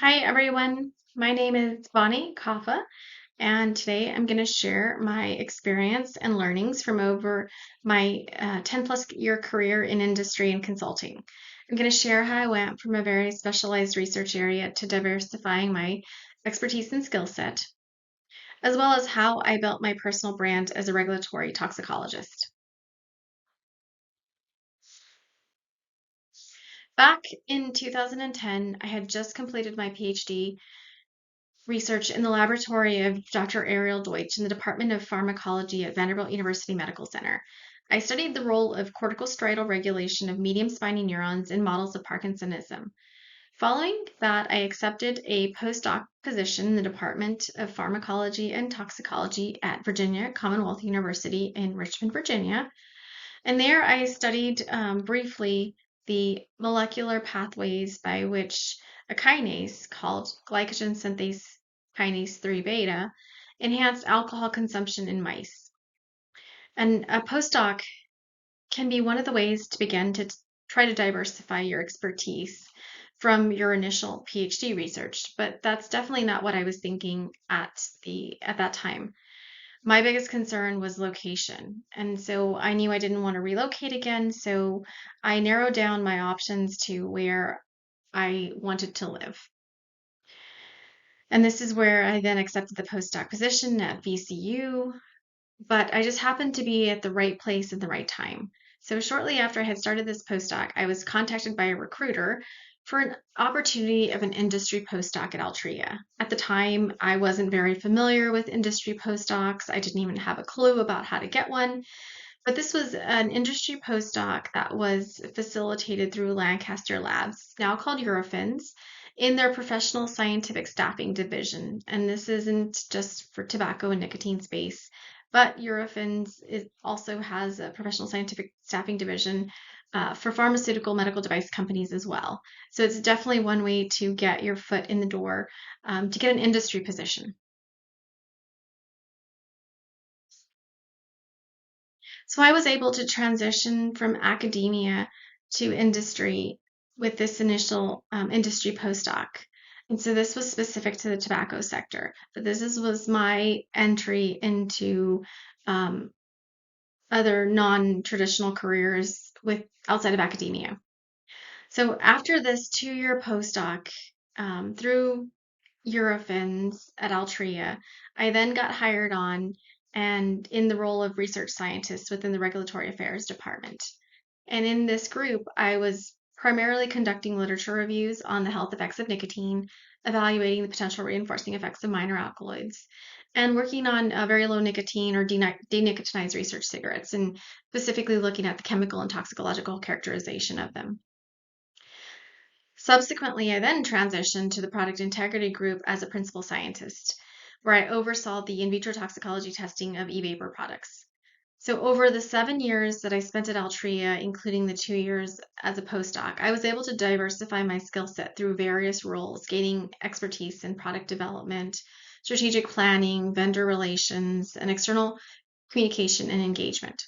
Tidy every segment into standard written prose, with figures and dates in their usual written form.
Hi everyone, my name is Bonnie Coffa, and today I'm going to share my experience and learnings from over my 10 plus year career in industry and consulting. I'm going to share how I went from a very specialized research area to diversifying my expertise and skill set, as well as how I built my personal brand as a regulatory toxicologist. Back in 2010, I had just completed my PhD research in the laboratory of Dr. Ariel Deutsch in the Department of Pharmacology at Vanderbilt University Medical Center. I studied the role of corticostriatal regulation of medium spiny neurons in models of Parkinsonism. Following that, I accepted a postdoc position in the Department of Pharmacology and Toxicology at Virginia Commonwealth University in Richmond, Virginia. And there I studied briefly the molecular pathways by which a kinase called glycogen synthase kinase 3 beta enhanced alcohol consumption in mice. And a postdoc can be one of the ways to begin to try to diversify your expertise from your initial PhD research, but that's definitely not what I was thinking at that time. My biggest concern was location. And so I knew I didn't want to relocate again. So I narrowed down my options to where I wanted to live. And this is where I then accepted the postdoc position at VCU, but I just happened to be at the right place at the right time. So shortly after I had started this postdoc, I was contacted by a recruiter for an opportunity of an industry postdoc at Altria. At the time, I wasn't very familiar with industry postdocs. I didn't even have a clue about how to get one. But this was an industry postdoc that was facilitated through Lancaster Labs, now called Eurofins, in their professional scientific staffing division. And this isn't just for tobacco and nicotine space, but Eurofins also has a professional scientific staffing division for pharmaceutical medical device companies as well. So it's definitely one way to get your foot in the door to get an industry position. So I was able to transition from academia to industry with this initial industry postdoc. And so this was specific to the tobacco sector, but was my entry into um, other non-traditional careers with outside of academia. So after this 2-year postdoc through Eurofins at Altria, I then got hired on and in the role of research scientist within the regulatory affairs department. And in this group, I was primarily conducting literature reviews on the health effects of nicotine, evaluating the potential reinforcing effects of minor alkaloids, and working on very low nicotine or denicotinized research cigarettes, and specifically looking at the chemical and toxicological characterization of them. Subsequently, I then transitioned to the product integrity group as a principal scientist, where I oversaw the in vitro toxicology testing of e-vapor products. So over the 7 years that I spent at Altria, including the 2 years as a postdoc, I was able to diversify my skill set through various roles, gaining expertise in product development, strategic planning, vendor relations, and external communication and engagement.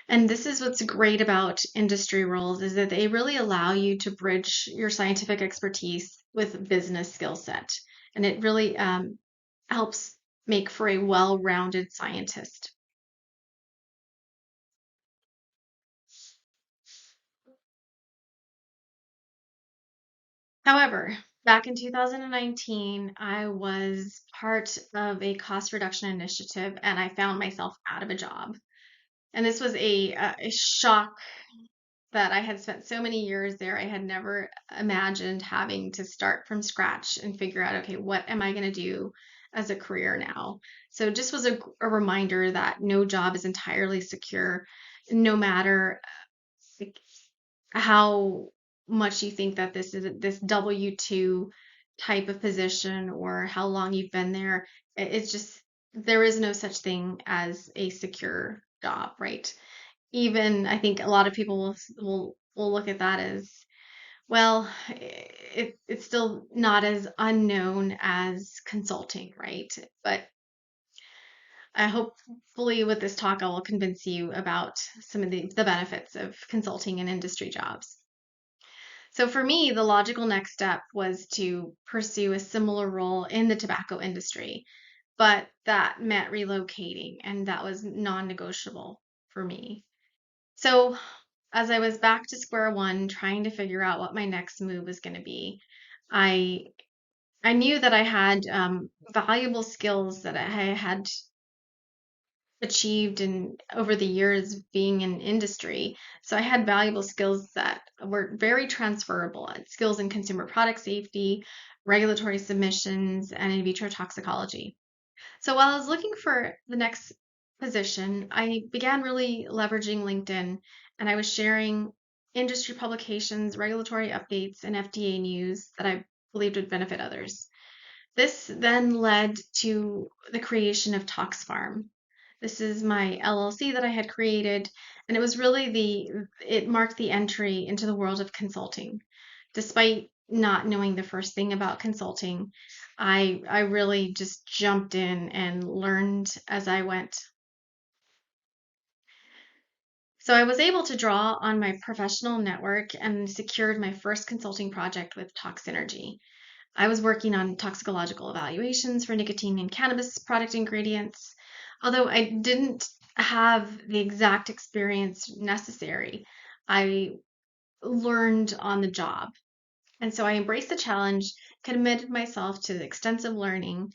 And this is what's great about industry roles is that they really allow you to bridge your scientific expertise with business skill set. And it really helps make for a well-rounded scientist. However, back in 2019, I was part of a cost reduction initiative and I found myself out of a job. And this was a shock that I had spent so many years there. I had never imagined having to start from scratch and figure out, okay, what am I going to do as a career now? So it just was a reminder that no job is entirely secure, no matter like, how much you think that this is this W-2 type of position or how long you've been there. It's just, there is no such thing as a secure job, right? Even I think a lot of people will look at that as well, it's still not as unknown as consulting, right? But I hopefully with this talk I will convince you about some of the benefits of consulting and industry jobs. So for me, the logical next step was to pursue a similar role in the tobacco industry, but that meant relocating, and that was non-negotiable for me. So as I was back to square one, trying to figure out what my next move was going to be, I I knew that I had valuable skills that I had achieved in over the years being in industry. So I had valuable skills that were very transferable, skills in consumer product safety, regulatory submissions, and in vitro toxicology. So while I was looking for the next position, I began really leveraging LinkedIn, and I was sharing industry publications, regulatory updates, and FDA news that I believed would benefit others. This then led to the creation of ToxFarm. This is my LLC that I had created, and it was really it marked the entry into the world of consulting. Despite not knowing the first thing about consulting, I really just jumped in and learned as I went. So I was able to draw on my professional network and secured my first consulting project with Toxinergy. I was working on toxicological evaluations for nicotine and cannabis product ingredients. Although I didn't have the exact experience necessary, I learned on the job. And so I embraced the challenge, committed myself to extensive learning,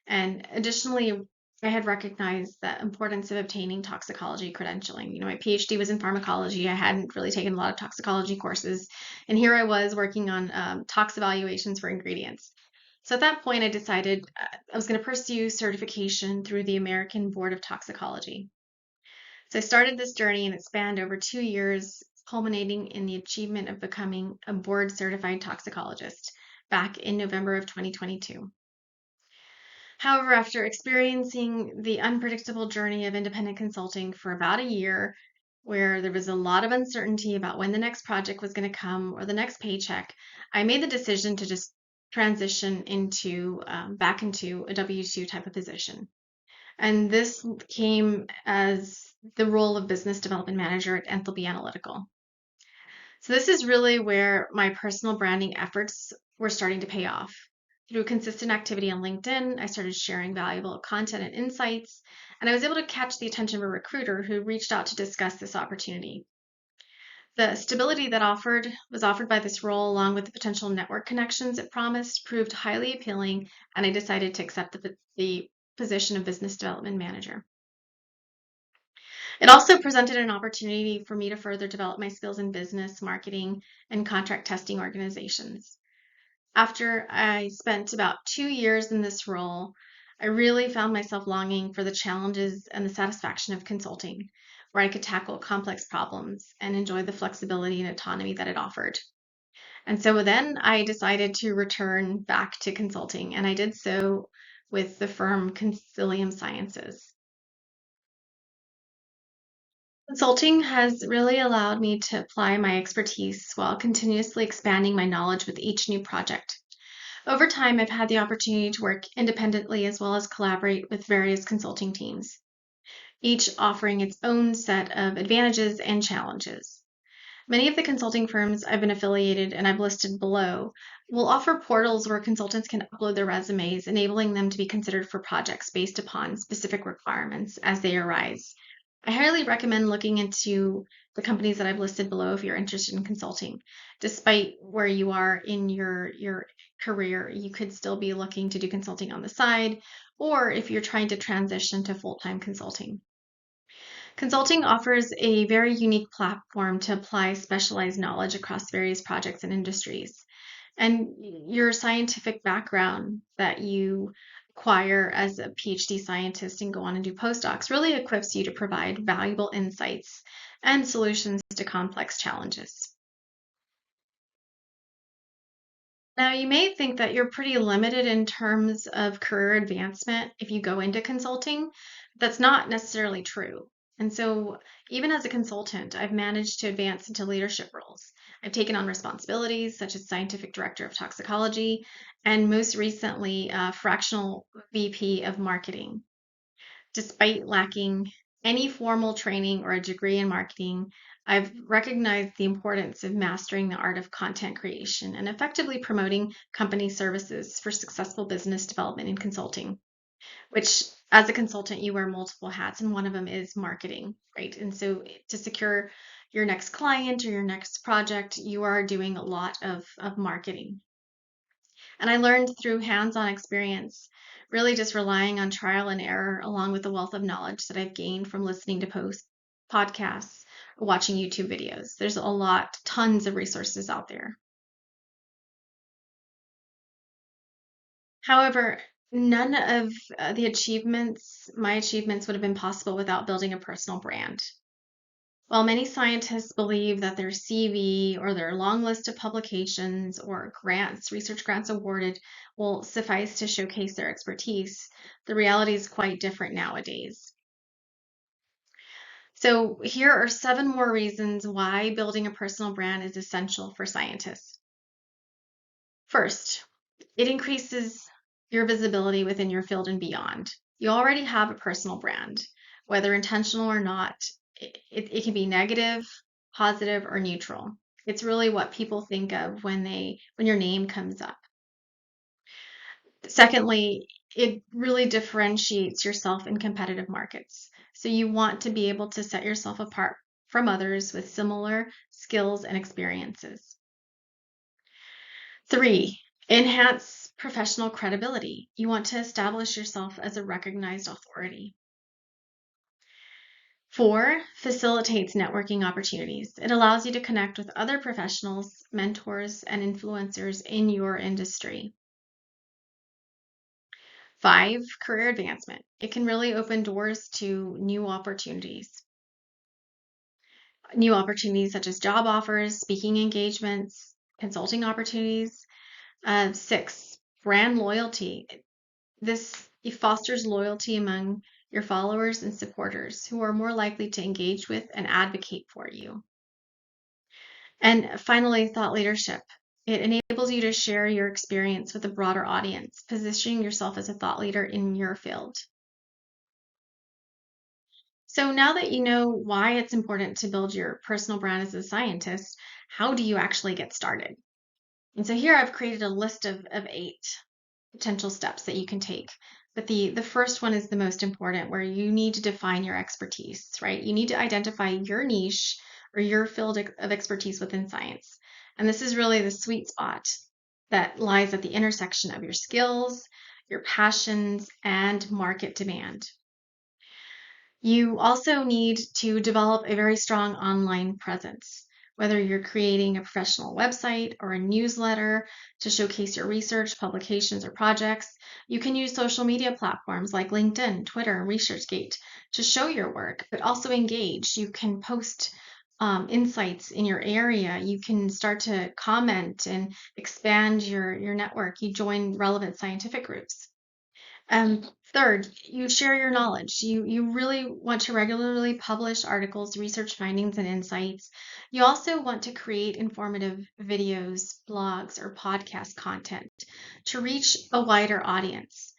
and additionally, I had recognized the importance of obtaining toxicology credentialing. My PhD was in pharmacology. I hadn't really taken a lot of toxicology courses. And here I was working on tox evaluations for ingredients. So at that point, I decided I was going to pursue certification through the American Board of Toxicology. So I started this journey and it spanned over 2 years, culminating in the achievement of becoming a board certified toxicologist back in November of 2022. However, after experiencing the unpredictable journey of independent consulting for about a year, where there was a lot of uncertainty about when the next project was going to come or the next paycheck, I made the decision to just transition into back into a W-2 type of position. And this came as the role of business development manager at Enthalpy Analytical. So this is really where my personal branding efforts were starting to pay off. Through consistent activity on LinkedIn, I started sharing valuable content and insights, and I was able to catch the attention of a recruiter who reached out to discuss this opportunity. The stability that was offered by this role, along with the potential network connections it promised, proved highly appealing, and I decided to accept the position of business development manager. It also presented an opportunity for me to further develop my skills in business, marketing, and contract testing organizations. After I spent about 2 years in this role, I really found myself longing for the challenges and the satisfaction of consulting, where I could tackle complex problems and enjoy the flexibility and autonomy that it offered. And so then I decided to return back to consulting, and I did so with the firm Consilium Sciences. Consulting has really allowed me to apply my expertise while continuously expanding my knowledge with each new project. Over time, I've had the opportunity to work independently as well as collaborate with various consulting teams, each offering its own set of advantages and challenges. Many of the consulting firms I've been affiliated and I've listed below will offer portals where consultants can upload their resumes, enabling them to be considered for projects based upon specific requirements as they arise. I highly recommend looking into the companies that I've listed below if you're interested in consulting. Despite where you are in your career, you could still be looking to do consulting on the side, or if you're trying to transition to full-time consulting. Consulting offers a very unique platform to apply specialized knowledge across various projects and industries. And your scientific background that you acquire as a PhD scientist and go on and do postdocs really equips you to provide valuable insights and solutions to complex challenges. Now, you may think that you're pretty limited in terms of career advancement if you go into consulting. That's not necessarily true. And so, even as a consultant, I've managed to advance into leadership roles. I've taken on responsibilities such as scientific director of toxicology and most recently, fractional VP of marketing. Despite lacking any formal training or a degree in marketing, I've recognized the importance of mastering the art of content creation and effectively promoting company services for successful business development and consulting, which as a consultant, you wear multiple hats, and one of them is marketing, right? And so to secure your next client or your next project, you are doing a lot of marketing. And I learned through hands-on experience, really just relying on trial and error, along with the wealth of knowledge that I've gained from listening to podcasts, or watching YouTube videos. There's a lot, tons of resources out there. However, none of my achievements would have been possible without building a personal brand. While many scientists believe that their CV or their long list of publications or grants, research grants awarded, will suffice to showcase their expertise, the reality is quite different nowadays. So, here are 7 more reasons why building a personal brand is essential for scientists. First, it increases your visibility within your field and beyond. You already have a personal brand, whether intentional or not. It can be negative, positive, or neutral. It's really what people think of when your name comes up. Secondly, it really differentiates yourself in competitive markets. So you want to be able to set yourself apart from others with similar skills and experiences. 3, enhance professional credibility. You want to establish yourself as a recognized authority. 4, facilitates networking opportunities. It allows you to connect with other professionals, mentors, and influencers in your industry. 5, career advancement. It can really open doors to new opportunities such as job offers, speaking engagements, consulting opportunities. 6, brand loyalty. It fosters loyalty among your followers and supporters who are more likely to engage with and advocate for you. And finally, thought leadership. It enables you to share your experience with a broader audience, positioning yourself as a thought leader in your field. So now that you know why it's important to build your personal brand as a scientist, how do you actually get started? And so here I've created a list of 8 potential steps that you can take. But the first one is the most important, where you need to define your expertise, right? You need to identify your niche or your field of expertise within science. And this is really the sweet spot that lies at the intersection of your skills, your passions, and market demand. You also need to develop a very strong online presence, whether you're creating a professional website or a newsletter to showcase your research, publications, or projects. You can use social media platforms like LinkedIn, Twitter, and ResearchGate to show your work, but also engage. You can post insights in your area. You can start to comment and expand your network. You join relevant scientific groups. Third, you share your knowledge. You really want to regularly publish articles, research findings, and insights. You also want to create informative videos, blogs, or podcast content to reach a wider audience.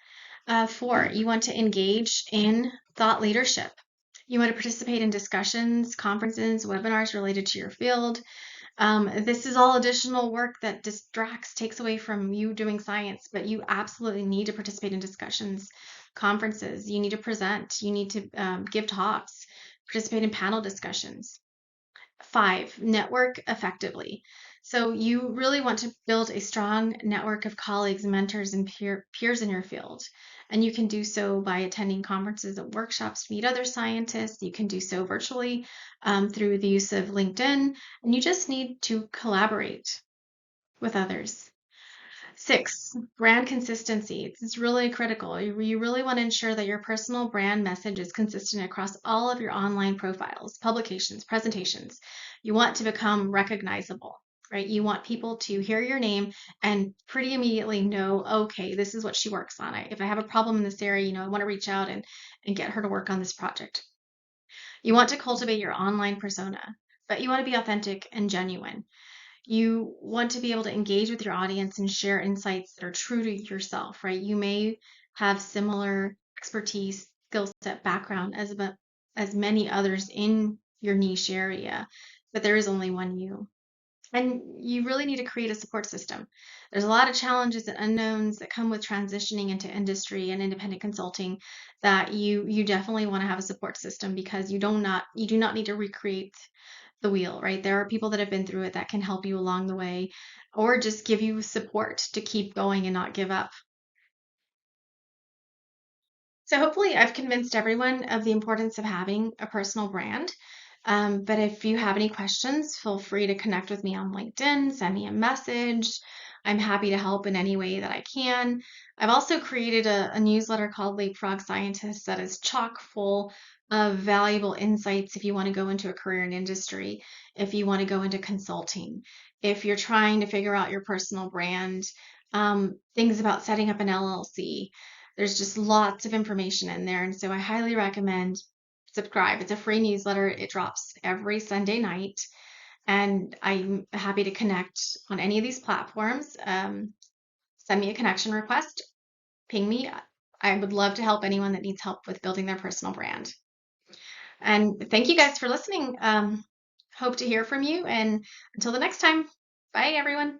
4, you want to engage in thought leadership. You want to participate in discussions, conferences, webinars related to your field. This is all additional work that takes away from you doing science, but you absolutely need to participate in discussions, conferences. You need to present. You need to give talks, participate in panel discussions. 5, network effectively. So you really want to build a strong network of colleagues, mentors, and peers in your field. And you can do so by attending conferences and workshops to meet other scientists. You can do so virtually through the use of LinkedIn, and you just need to collaborate with others. 6, brand consistency. It's really critical. You really want to ensure that your personal brand message is consistent across all of your online profiles, publications, presentations. You want to become recognizable, right? You want people to hear your name and pretty immediately know, okay, this is what she works on. If I have a problem in this area, I want to reach out and get her to work on this project. You want to cultivate your online persona, but you want to be authentic and genuine. You want to be able to engage with your audience and share insights that are true to yourself, right? You may have similar expertise, skill set, background as many others in your niche area, but there is only one you. And you really need to create a support system. There's a lot of challenges and unknowns that come with transitioning into industry and independent consulting that you definitely want to have a support system, because you do not need to recreate the wheel, right? There are people that have been through it that can help you along the way, or just give you support to keep going and not give up. So hopefully I've convinced everyone of the importance of having a personal brand. But if you have any questions, feel free to connect with me on LinkedIn, send me a message. I'm happy to help in any way that I can. I've also created a newsletter called Leapfrog Scientist that is chock full of valuable insights if you want to go into a career in industry, if you want to go into consulting, if you're trying to figure out your personal brand, things about setting up an LLC. There's just lots of information in there. And so I highly recommend subscribe. It's a free newsletter. It drops every Sunday night. And I'm happy to connect on any of these platforms. Send me a connection request, ping me. I would love to help anyone that needs help with building their personal brand. And thank you guys for listening. Hope to hear from you. And until the next time, bye everyone.